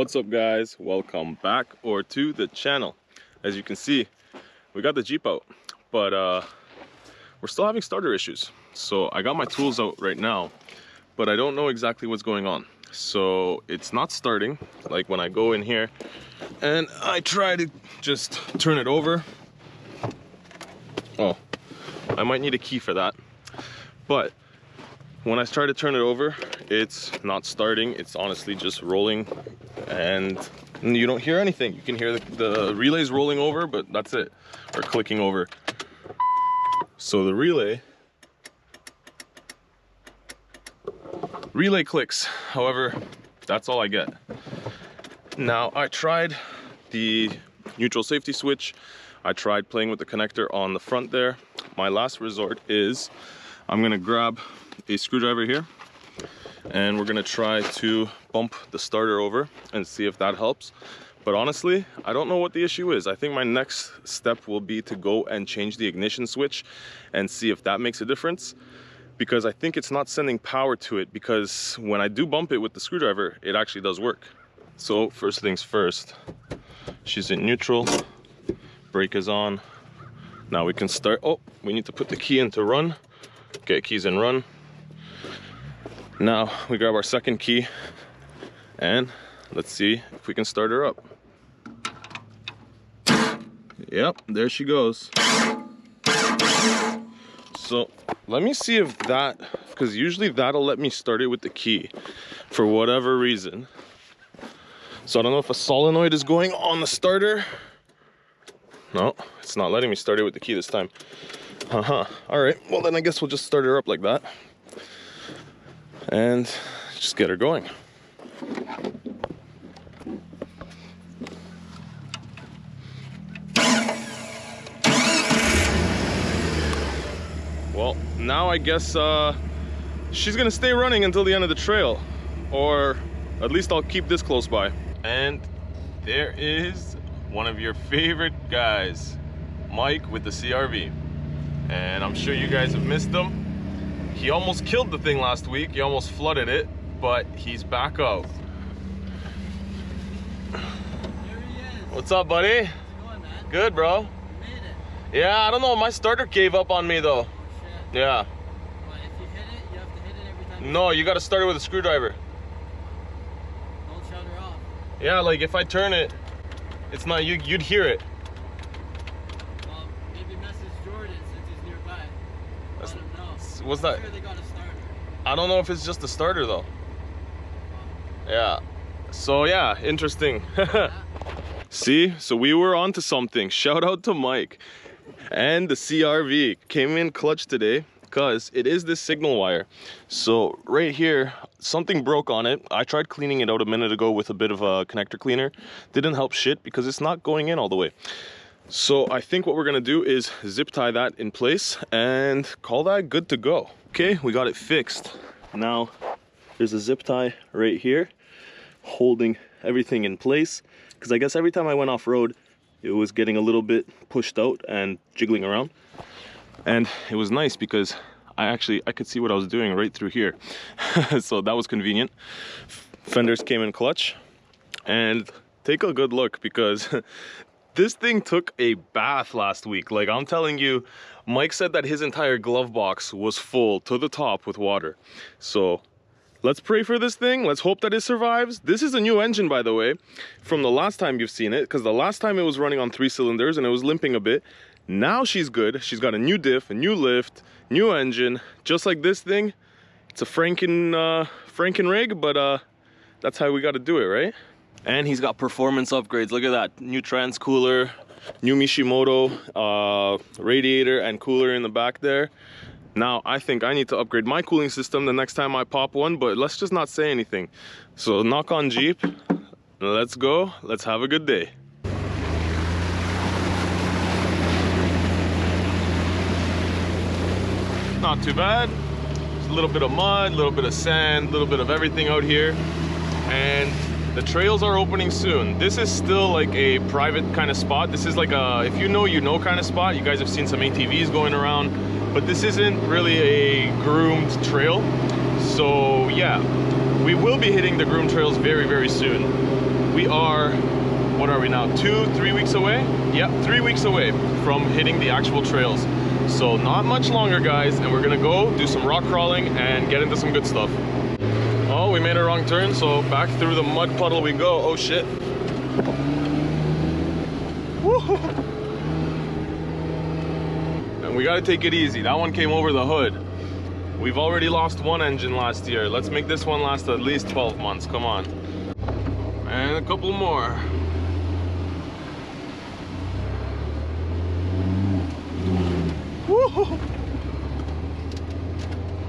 What's up guys, welcome back to the channel. As you can see, we got the Jeep out, but we're still having starter issues. So I got my tools out right now, but I don't know exactly what's going on. So it's not starting. Like when I go in here and I try to just turn it over, oh, I might need a key for that. But when I try to turn it over, it's not starting. It's honestly just rolling and you don't hear anything. You can hear the relays rolling over, but that's it, or clicking over. So the relay clicks. However, that's all I get. Now I tried the neutral safety switch. I tried playing with the connector on the front there. My last resort is I'm gonna grab a screwdriver here and we're gonna try to bump the starter over and see if that helps. But honestly, I don't know what the issue is. I think my next step will be to go and change the ignition switch and see if that makes a difference, because I think it's not sending power to it, because when I do bump it with the screwdriver, it actually does work. So first things first, she's in neutral, brake is on. Now we can start. Oh, we need to put the key into run. Okay, key's in run. Now we grab our second key and let's see if we can start her up. Yep, there she goes. So let me see if that, because usually that'll let me start it with the key for whatever reason. So I don't know if a solenoid is going on the starter. No, it's not letting me start it with the key this time. All right, well then I guess we'll just start her up like that and just get her going. Well, now I guess she's gonna stay running until the end of the trail, or at least I'll keep this close by. And there is one of your favorite guys, Mike with the CRV. And I'm sure you guys have missed him. He almost killed the thing last week. He almost flooded it, but he's back out. There he is. What's up, buddy? How's it going, man? Good, bro. You made it. Yeah, I don't know. My starter gave up on me, though. Oh, shit. Yeah. But if you hit it, you have to hit it every time. No, you got to start it with a screwdriver. Don't shut her off. Yeah, like if I turn it, it's not you. You'd hear it. Well, maybe message Jordan since he's nearby. Let him know. What's I'm that? sure they got a starter. I don't know if it's just the starter though. Yeah. So yeah, interesting. See, so we were onto something. Shout out to Mike. And the CRV came in clutch today because it is this signal wire. So right here, something broke on it. I tried cleaning it out a minute ago with a bit of a connector cleaner. Didn't help shit because it's not going in all the way. So I think what we're gonna do is zip tie that in place and call that good to go. Okay, we got it fixed. Now there's a zip tie right here holding everything in place, because I guess every time I went off road it was getting a little bit pushed out and jiggling around, and it was nice because I could see what I was doing right through here. So that was convenient. Fenders came in clutch, and take a good look because this thing took a bath last week. Like I'm telling you, Mike said that his entire glove box was full to the top with water. So let's pray for this thing. Let's hope that it survives. This is a new engine, by the way, from the last time you've seen it, because the last time it was running on 3 cylinders and it was limping a bit. Now she's good. She's got a new diff, a new lift, new engine, just like this thing. It's a Franken rig, but that's how we got to do it, right? And he's got performance upgrades. Look at that, new trans cooler, new Mishimoto radiator and cooler in the back there. Now I think I need to upgrade my cooling system the next time I pop one, but let's just not say anything. So knock on Jeep, let's go, let's have a good day. Not too bad. There's a little bit of mud, a little bit of sand, a little bit of everything out here. And the trails are opening soon. This is still like a private kind of spot. This is like a, if you know kind of spot. You guys have seen some ATVs going around, but this isn't really a groomed trail. So yeah, we will be hitting the groomed trails very, very soon. we are, what are we now, 2-3 weeks away? Yep, 3 weeks away from hitting the actual trails. So not much longer, guys, and we're gonna go do some rock crawling and get into some good stuff. Oh, we made a wrong turn, so back through the mud puddle we go. Oh shit. Woo. And we gotta take it easy. That one came over the hood. We've already lost one engine last year. Let's make this one last at least 12 months. Come on. And a couple more. Woo.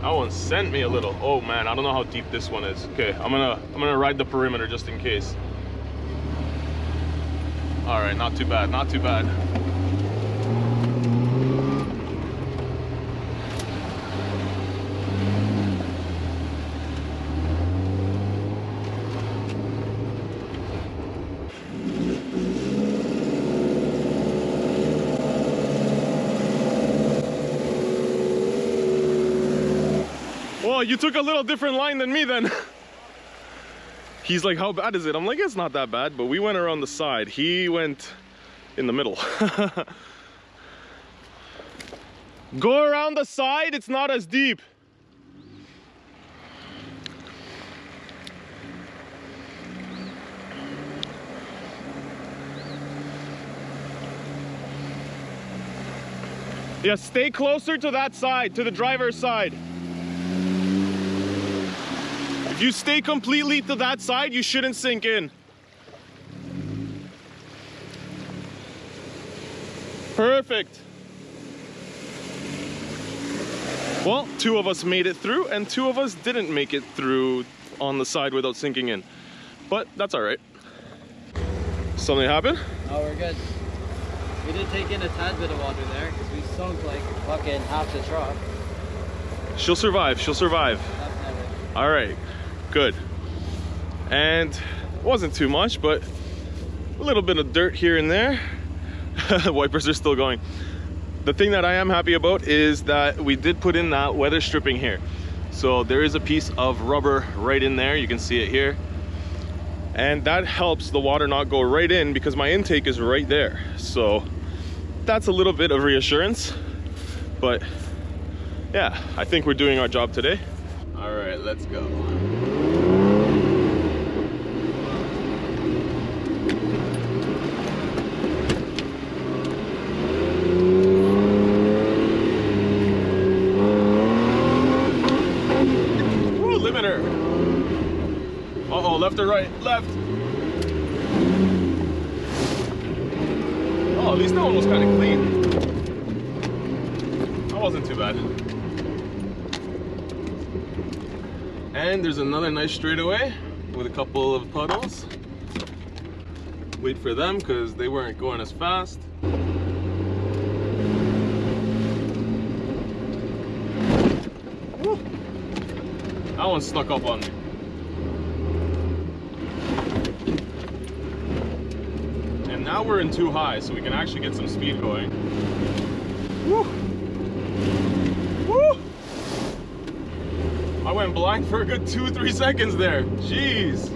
That one sent me a little. Oh man, I don't know how deep this one is. Okay, I'm gonna ride the perimeter just in case. All right, not too bad, not too bad. Well, you took a little different line than me then. He's like, how bad is it? I'm like, it's not that bad, but we went around the side. He went in the middle. Go around the side, it's not as deep. Yeah, stay closer to that side, to the driver's side. If you stay completely to that side, you shouldn't sink in. Perfect. Well, 2 of us made it through and 2 of us didn't make it through on the side without sinking in. But that's all right. Something happened? Oh, we're good. We did take in a tad bit of water there because we sunk like fucking half the truck. She'll survive, she'll survive. Definitely. All right, good. And it wasn't too much, but a little bit of dirt here and there. Wipers are still going. The thing that I am happy about is that we did put in that weather stripping here. So there is a piece of rubber right in there. You can see it here. And that helps the water not go right in because my intake is right there. So that's a little bit of reassurance. But yeah, I think we're doing our job today. All right, let's go. Uh-oh, left or right? Left. Oh, at least that one was kind of clean. That wasn't too bad. And there's another nice straightaway with a couple of puddles. Wait for them because they weren't going as fast. Woo. That one snuck up on me. Now we're in too high, so we can actually get some speed going. Woo! Woo! I went blind for a good 2-3 seconds there. Jeez.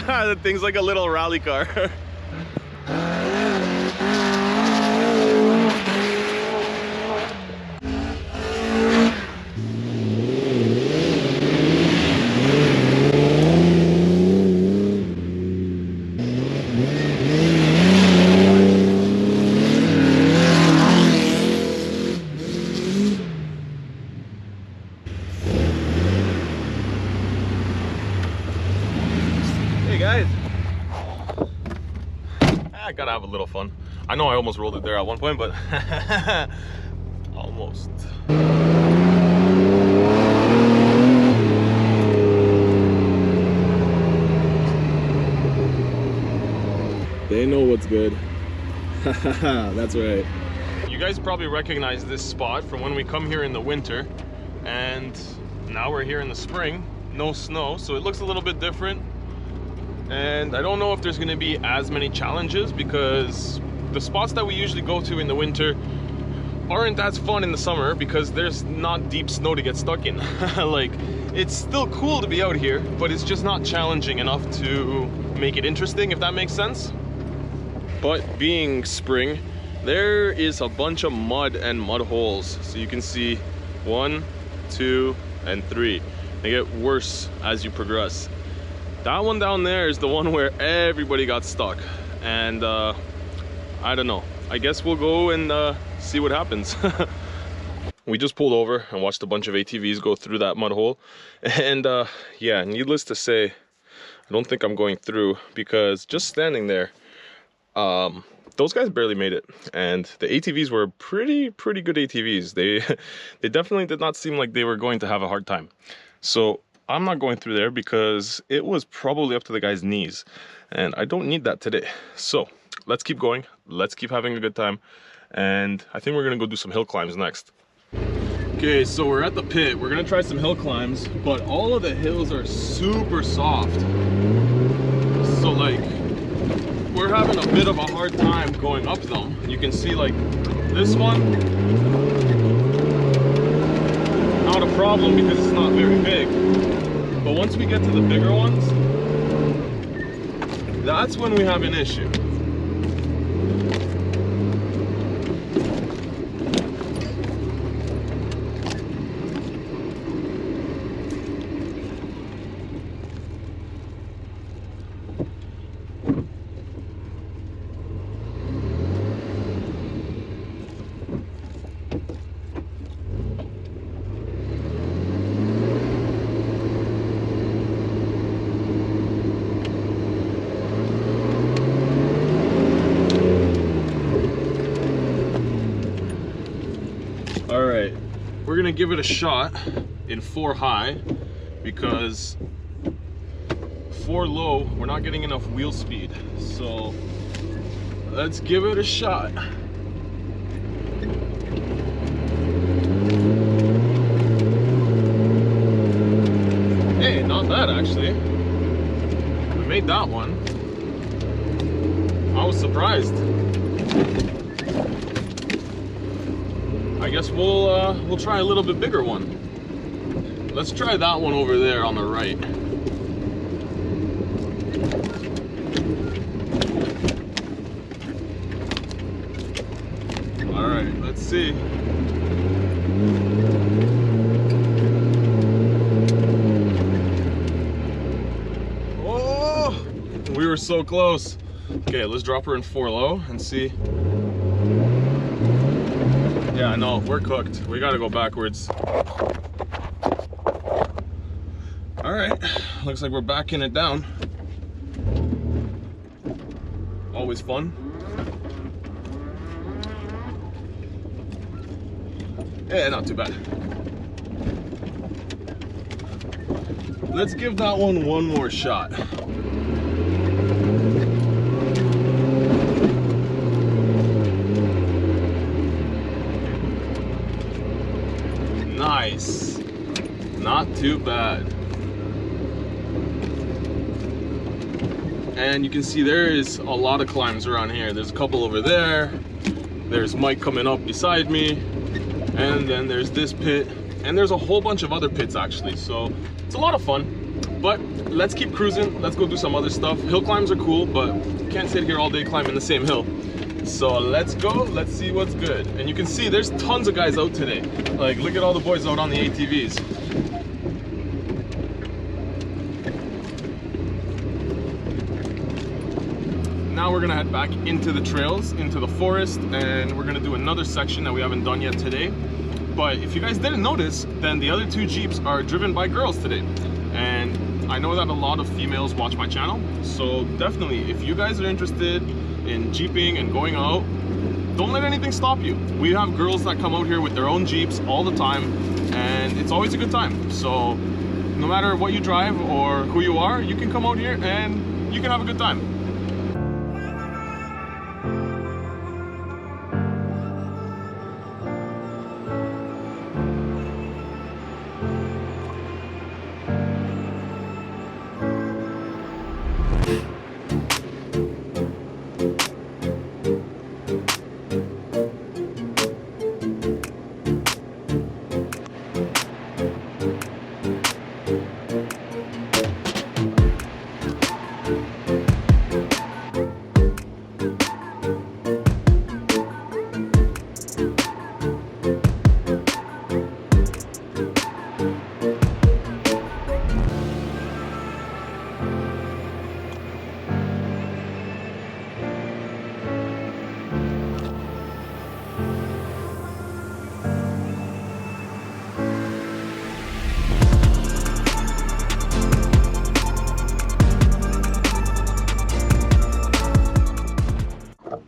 The thing's like a little rally car. I gotta have a little fun. I know I almost rolled it there at one point, but almost. They know what's good. That's right. You guys probably recognize this spot from when we come here in the winter, and now we're here in the spring. No snow, so it looks a little bit different. And I don't know if there's going to be as many challenges because the spots that we usually go to in the winter, aren't as fun in the summer because there's not deep snow to get stuck in. Like, it's still cool to be out here, but it's just not challenging enough to make it interesting, if that makes sense. But being spring, there is a bunch of mud and mud holes. So you can see 1, 2, and 3. They get worse as you progress. That one down there is the one where everybody got stuck. And I don't know. I guess we'll go and see what happens. We just pulled over and watched a bunch of ATVs go through that mud hole. And yeah, needless to say, I don't think I'm going through because just standing there, those guys barely made it. And the ATVs were pretty good ATVs. They definitely did not seem like they were going to have a hard time. So I'm not going through there because it was probably up to the guy's knees. And I don't need that today. So let's keep going. Let's keep having a good time. And I think we're gonna go do some hill climbs next. Okay, so we're at the pit. We're gonna try some hill climbs, but all of the hills are super soft. So like, we're having a bit of a hard time going up them. You can see like this one, not a problem because it's not very big. But once we get to the bigger ones, that's when we have an issue. Alright, we're gonna give it a shot in 4 high because 4 low, we're not getting enough wheel speed. So let's give it a shot. Hey, not bad actually. We made that one. I was surprised. I guess we'll try a little bit bigger one. Let's try that one over there on the right. All right, let's see. Oh, we were so close. Okay, let's drop her in 4 low and see. Yeah, no, we're cooked. We gotta go backwards. All right, looks like we're backing it down. Always fun. Yeah, not too bad. Let's give that one more shot. Nice. Not too bad. And you can see there is a lot of climbs around here. There's a couple over there. There's Mike coming up beside me. And then there's this pit. And there's a whole bunch of other pits actually. So it's a lot of fun. But let's keep cruising. Let's go do some other stuff. Hill climbs are cool, but you can't sit here all day climbing the same hill. So let's go, let's see what's good. And you can see there's tons of guys out today. Like, look at all the boys out on the ATVs. Now we're gonna head back into the trails, into the forest, and we're gonna do another section that we haven't done yet today. But if you guys didn't notice, then the other 2 Jeeps are driven by girls today. And I know that a lot of females watch my channel. So definitely, if you guys are interested in jeeping and going out, don't let anything stop you. We have girls that come out here with their own Jeeps all the time, and it's always a good time. So no matter what you drive or who you are, you can come out here and you can have a good time.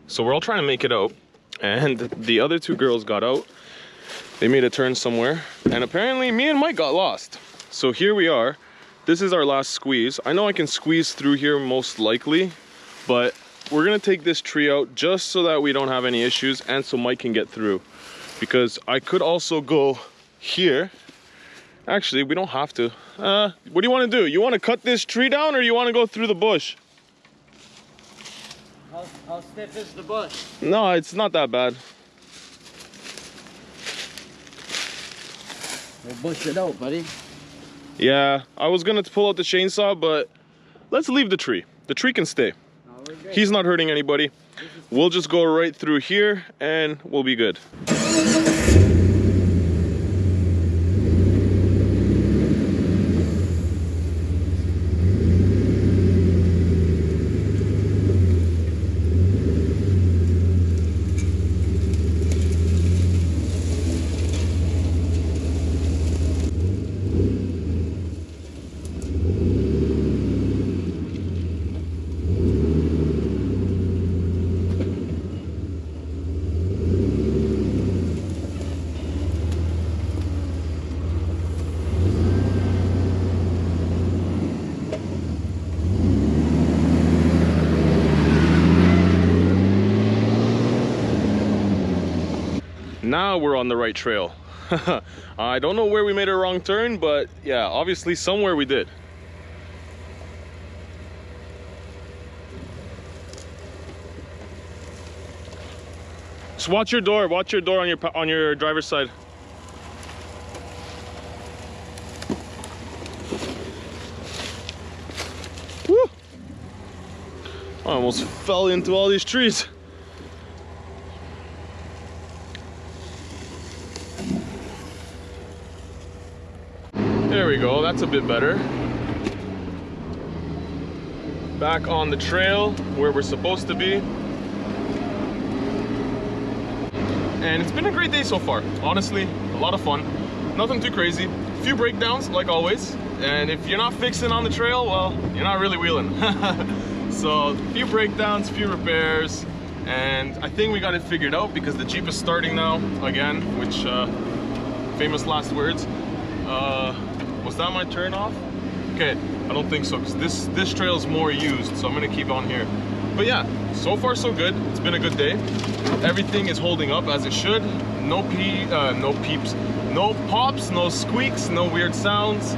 So we're all trying to make it out, and the other two girls got out. They made a turn somewhere, and apparently me and Mike got lost. So here we are. This is our last squeeze. I know I can squeeze through here most likely, but we're gonna take this tree out just so that we don't have any issues and so Mike can get through. Because I could also go here. Actually, we don't have to. What do you want to do? You want to cut this tree down, or you want to go through the bush? How stiff is the bush? No, it's not that bad. We'll bush it out, buddy. Yeah, I was gonna pull out the chainsaw, but let's leave the tree. The tree can stay. No, He's not hurting anybody. We'll just go right through here and we'll be good. Now we're on the right trail. I don't know where we made a wrong turn, but yeah, obviously somewhere we did. Just watch your door on your driver's side. Woo! I almost fell into all these trees. There we go, that's a bit better. Back on the trail where we're supposed to be. And it's been a great day so far. Honestly, a lot of fun. Nothing too crazy. A few breakdowns, like always. And if you're not fixing on the trail, well, you're not really wheeling. So, a few breakdowns, a few repairs. And I think we got it figured out because the Jeep is starting now, again, which, famous last words. Was that my turn off? Okay, I don't think so, because this trail is more used, so I'm gonna keep on here. But yeah, so far so good. It's been a good day. Everything is holding up as it should. No peeps, no pops, no squeaks, no weird sounds.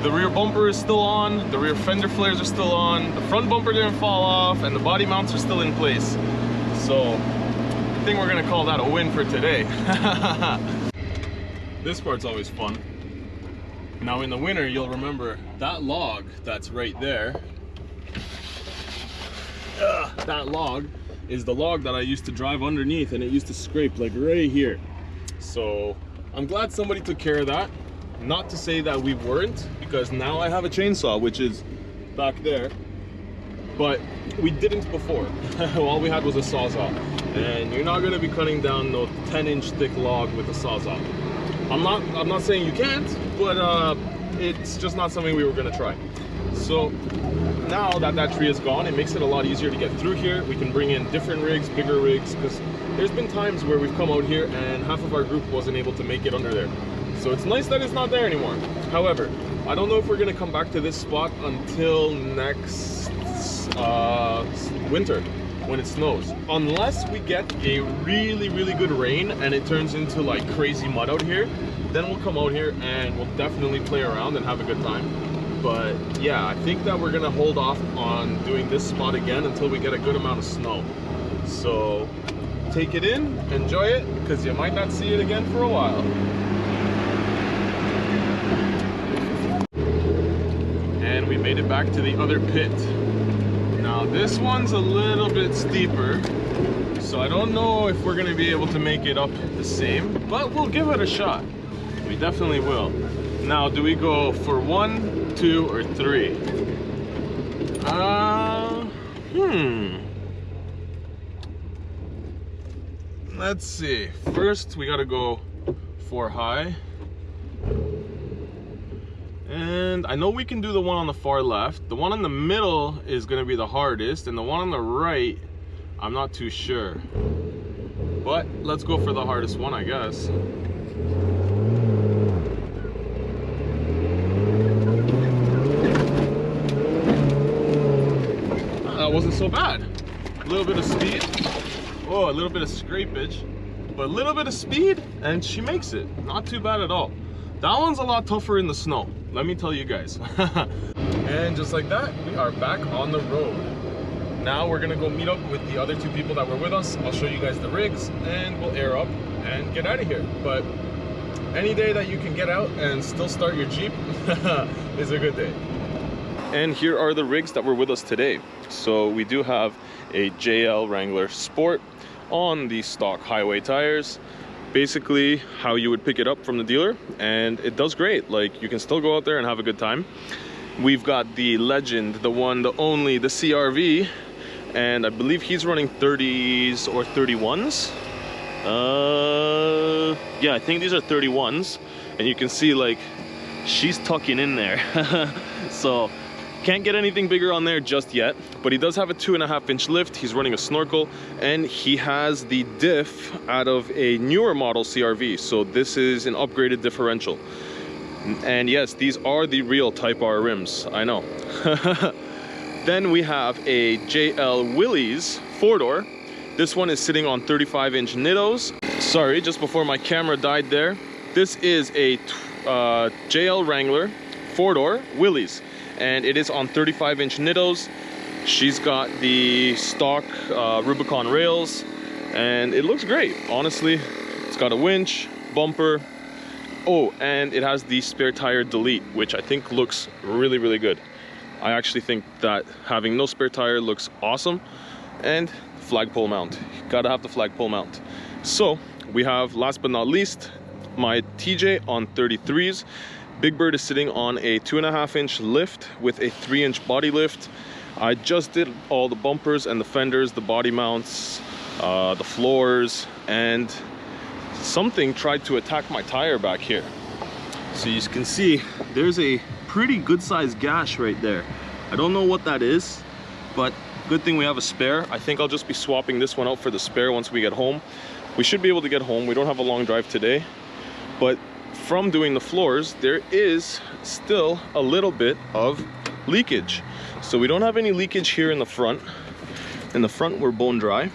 The rear bumper is still on, the rear fender flares are still on, the front bumper didn't fall off, and the body mounts are still in place. So, I think we're gonna call that a win for today. This part's always fun. Now in the winter, you'll remember that log that's right there. That log is the log that I used to drive underneath, and it used to scrape like right here. So I'm glad somebody took care of that. Not to say that we weren't, because now I have a chainsaw, which is back there. But we didn't before. All we had was a sawzall. And you're not gonna be cutting down no 10-inch thick log with a sawzall. I'm not saying you can't, but it's just not something we were gonna try. So now that that tree is gone, it makes it a lot easier to get through here. We can bring in different rigs, bigger rigs, because there's been times where we've come out here and half of our group wasn't able to make it under there. So it's nice that it's not there anymore. However, I don't know if we're gonna come back to this spot until next winter, when it snows. Unless we get a really, really good rain and it turns into like crazy mud out here, then we'll come out here and we'll definitely play around and have a good time. But yeah, I think that we're gonna hold off on doing this spot again until we get a good amount of snow. So take it in, enjoy it, because you might not see it again for a while. made it back to the other pit. Now this one's a little bit steeper, so I don't know if we're gonna be able to make it up the same, but we'll give it a shot. We definitely will. Now, do we go for 1, 2, or 3? Let's see. First, we gotta go 4 high. And I know we can do the one on the far left. The one in the middle is gonna be the hardest, and the one on the right, I'm not too sure. But let's go for the hardest one, I guess. That wasn't so bad. A little bit of speed. Oh, a little bit of scrapage. But a little bit of speed, and she makes it. Not too bad at all. That one's a lot tougher in the snow, let me tell you guys. And just like that, we are back on the road. Now we're gonna go meet up with the other 2 people that were with us. I'll show you guys the rigs, and we'll air up and get out of here. But any day that you can get out and still start your Jeep is a good day. And here are the rigs that were with us today. So we do have a JL Wrangler Sport on the stock highway tires. Basically how you would pick it up from the dealer, and it does great. Like, you can still go out there and have a good time. We've got the legend, the one, the only, the CRV, and I believe he's running 30s or 31s. Yeah, I think these are 31s, and you can see like she's tucking in there. So can't get anything bigger on there just yet, but he does have a 2.5-inch lift. He's running a snorkel, and he has the diff out of a newer model CRV. So this is an upgraded differential. And yes, these are the real Type R rims, I know. Then we have a JL Willys 4-door. This one is sitting on 35-inch Nittos. Sorry, just before my camera died there. This is a JL Wrangler 4-door Willys, and it is on 35-inch Nittos. She's got the stock Rubicon rails, and it looks great, honestly. It's got a winch, bumper. Oh, and it has the spare tire delete, which I think looks really, really good. I actually think that having no spare tire looks awesome. And flagpole mount, gotta have the flagpole mount. So we have, last but not least, my TJ on 33s. Big Bird is sitting on a 2.5-inch lift with a 3-inch body lift. I just did all the bumpers and the fenders, the body mounts, the floors, and something tried to attack my tire back here. So you can see there's a pretty good sized gash right there. I don't know what that is, but good thing we have a spare. I think I'll just be swapping this one out for the spare once we get home. We should be able to get home. We don't have a long drive today, but from doing the floors, there is still a little bit of leakage. So we don't have any leakage here in the front. In the front, we're bone dry.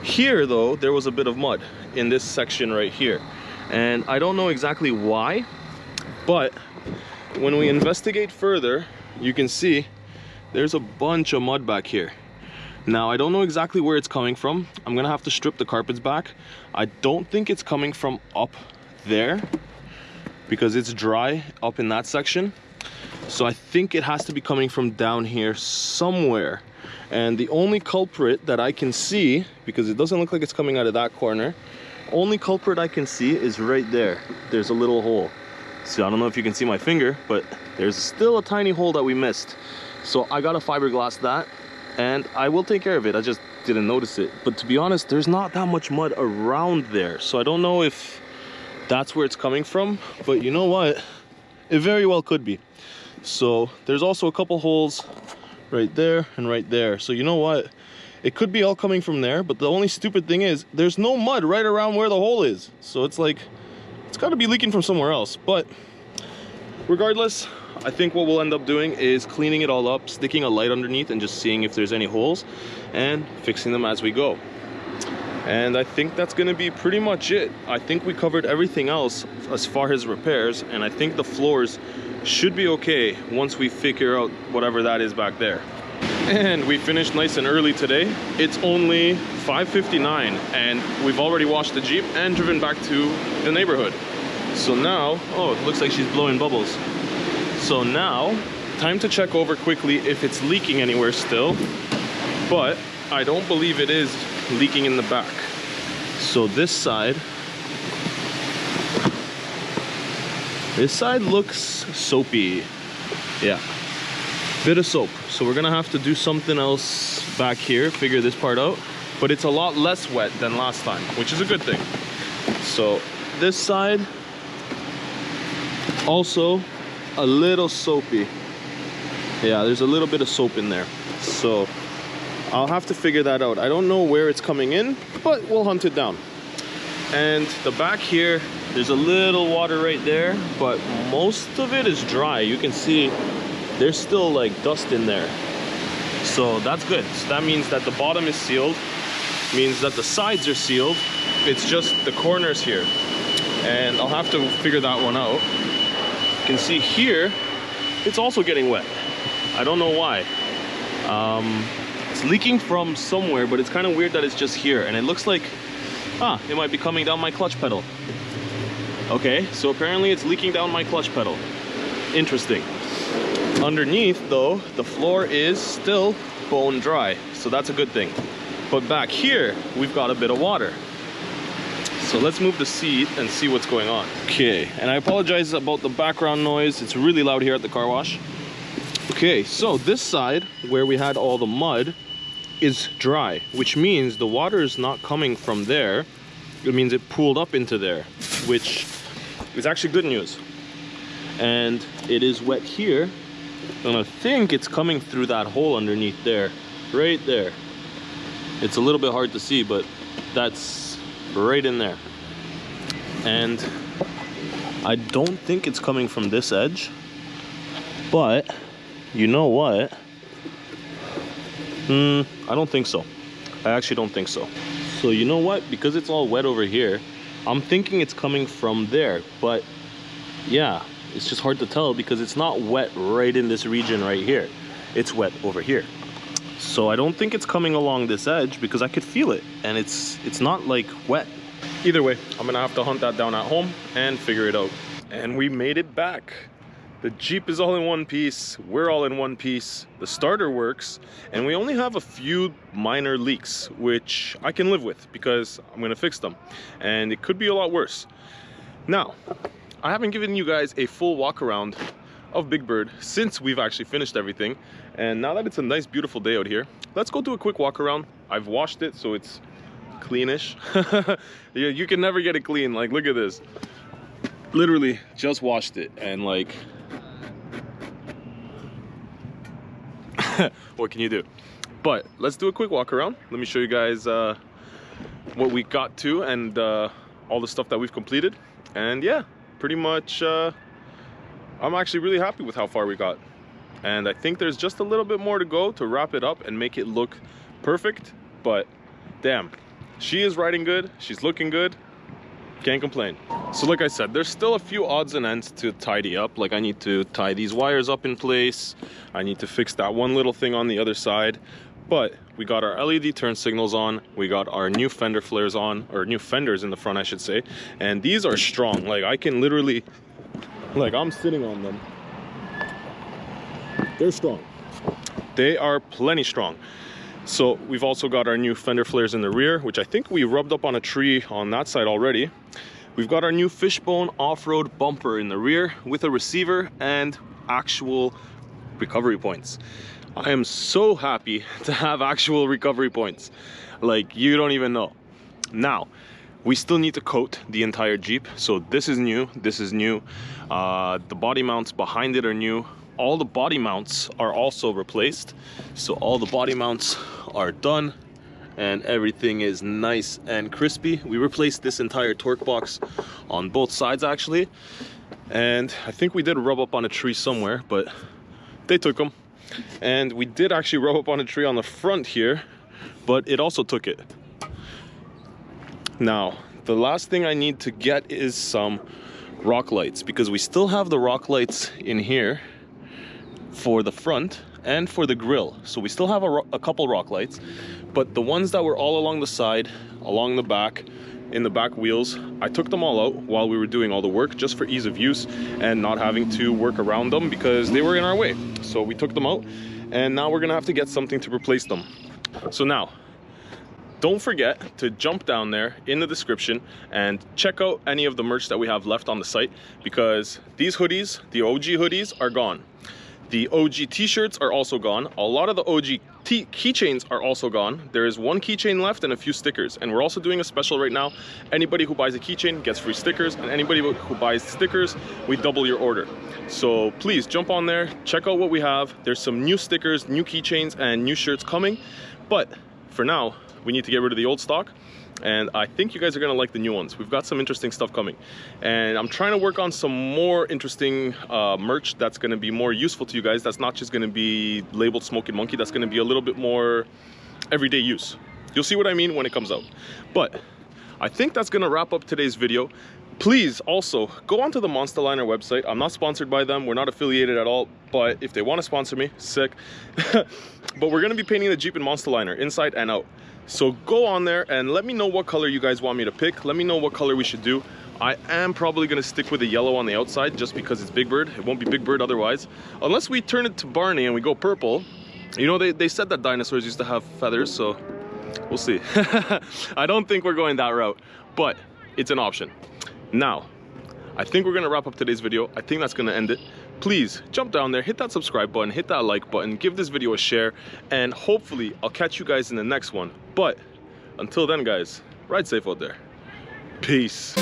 Here though, there was a bit of mud in this section right here, and I don't know exactly why, but when we investigate further, you can see there's a bunch of mud back here. Now I don't know exactly where it's coming from. I'm gonna have to strip the carpets back. I don't think it's coming from up there because it's dry up in that section, so I think it has to be coming from down here somewhere. And the only culprit that I can see, because it doesn't look like it's coming out of that corner, only culprit I can see is right there. There's a little hole. So I don't know if you can see my finger, but there's still a tiny hole that we missed. So I gotta fiberglass that, and I will take care of it. I just didn't notice it. But to be honest, there's not that much mud around there, so I don't know if that's where it's coming from, but you know what? It very well could be. So there's also a couple holes right there and right there. So you know what? It could be all coming from there, but the only stupid thing is there's no mud right around where the hole is. So it's like, it's gotta be leaking from somewhere else. But regardless, I think what we'll end up doing is cleaning it all up, sticking a light underneath and just seeing if there's any holes and fixing them as we go. And I think that's gonna be pretty much it. I think we covered everything else as far as repairs, and I think the floors should be okay once we figure out whatever that is back there. And we finished nice and early today. It's only 5:59 and we've already washed the Jeep and driven back to the neighborhood. So now, oh, it looks like she's blowing bubbles. So now, time to check over quickly if it's leaking anywhere still, but I don't believe it is leaking in the back. So this side looks soapy. Yeah, bit of soap. So we're gonna have to do something else back here, figure this part out, but it's a lot less wet than last time, which is a good thing. So this side also a little soapy. Yeah, there's a little bit of soap in there, so I'll have to figure that out. I don't know where it's coming in, but we'll hunt it down. And the back here, there's a little water right there, but most of it is dry. You can see there's still like dust in there, so that's good. So that means that the bottom is sealed, means that the sides are sealed. It's just the corners here, and I'll have to figure that one out. You can see here it's also getting wet. I don't know why. It's leaking from somewhere, but it's kind of weird that it's just here, and it looks like it might be coming down my clutch pedal. Okay, so apparently it's leaking down my clutch pedal. Interesting. Underneath though, the floor is still bone dry, so that's a good thing. But back here we've got a bit of water. So let's move the seat and see what's going on. Okay, and I apologize about the background noise. It's really loud here at the car wash. Okay, so this side where we had all the mud is dry, which means the water is not coming from there. It means it pooled up into there, which is actually good news. And it is wet here, and I think it's coming through that hole underneath there, right there. It's a little bit hard to see, but that's right in there. And I don't think it's coming from this edge, but you know what? I don't think so. I actually don't think so. So you know what? Because it's all wet over here, I'm thinking it's coming from there, but yeah, it's just hard to tell because it's not wet right in this region right here. It's wet over here. So I don't think it's coming along this edge because I could feel it, and it's not like wet. Either way, I'm gonna have to hunt that down at home and figure it out. And we made it back. The Jeep is all in one piece, we're all in one piece, the starter works, and we only have a few minor leaks, which I can live with because I'm gonna fix them. And it could be a lot worse. Now, I haven't given you guys a full walk around of Big Bird since we've actually finished everything. And now that it's a nice, beautiful day out here, let's go do a quick walk around. I've washed it, so it's cleanish. Yeah, you can never get it clean. Like, look at this. Literally just washed it, and like, what can you do? But let's do a quick walk around. Let me show you guys what we got to, and all the stuff that we've completed. And yeah, pretty much I'm actually really happy with how far we got, and I think there's just a little bit more to go to wrap it up and make it look perfect. But damn, she is riding good, she's looking good, can't complain. So like I said, there's still a few odds and ends to tidy up. Like, I need to tie these wires up in place, I need to fix that one little thing on the other side. But we got our LED turn signals on, we got our new fender flares on, or new fenders in the front I should say, and these are strong. Like, I can literally, like, I'm sitting on them, they're strong, they are plenty strong. So we've also got our new fender flares in the rear, which I think we rubbed up on a tree on that side already. We've got our new fishbone off-road bumper in the rear with a receiver and actual recovery points. I am so happy to have actual recovery points. Like, you don't even know. Now, we still need to coat the entire Jeep. So this is new, this is new. The body mounts behind it are new. All the body mounts are also replaced. So all the body mounts are done and everything is nice and crispy. We replaced this entire torque box on both sides actually. And I think we did rub up on a tree somewhere, but they took them. And we did actually rub up on a tree on the front here, but it also took it. Now, the last thing I need to get is some rock lights, because we still have the rock lights in here for the front and for the grill. So we still have a couple rock lights, but the ones that were all along the side, along the back, in the back wheels, I took them all out while we were doing all the work, just for ease of use and not having to work around them because they were in our way. So we took them out, and now we're gonna have to get something to replace them. So now, don't forget to jump down there in the description and check out any of the merch that we have left on the site, because these hoodies, the OG hoodies, are gone. The OG t-shirts are also gone. A lot of the OG keychains are also gone. There is one keychain left and a few stickers, and we're also doing a special right now. Anybody who buys a keychain gets free stickers, and anybody who buys stickers, we double your order. So please jump on there, check out what we have. There's some new stickers, new keychains, and new shirts coming, but for now we need to get rid of the old stock, and I think you guys are gonna like the new ones. We've got some interesting stuff coming, and I'm trying to work on some more interesting merch that's gonna be more useful to you guys. That's not just gonna be labeled Smokin Monkey. That's gonna be a little bit more everyday use. You'll see what I mean when it comes out. But I think that's gonna wrap up today's video. Please also go onto the Monsterliner website. I'm not sponsored by them, we're not affiliated at all, but if they want to sponsor me, sick. But we're gonna be painting the Jeep in Monsterliner inside and out. So go on there and let me know what color you guys want me to pick. Let me know what color we should do. I am probably gonna stick with the yellow on the outside just because it's Big Bird. It won't be Big Bird otherwise. Unless we turn it to Barney and we go purple. You know, they said that dinosaurs used to have feathers, so we'll see. I don't think we're going that route, but it's an option. Now, I think we're gonna wrap up today's video. I think that's gonna end it. Please jump down there, hit that subscribe button, hit that like button, give this video a share, and hopefully I'll catch you guys in the next one. But until then, guys, ride safe out there. Peace.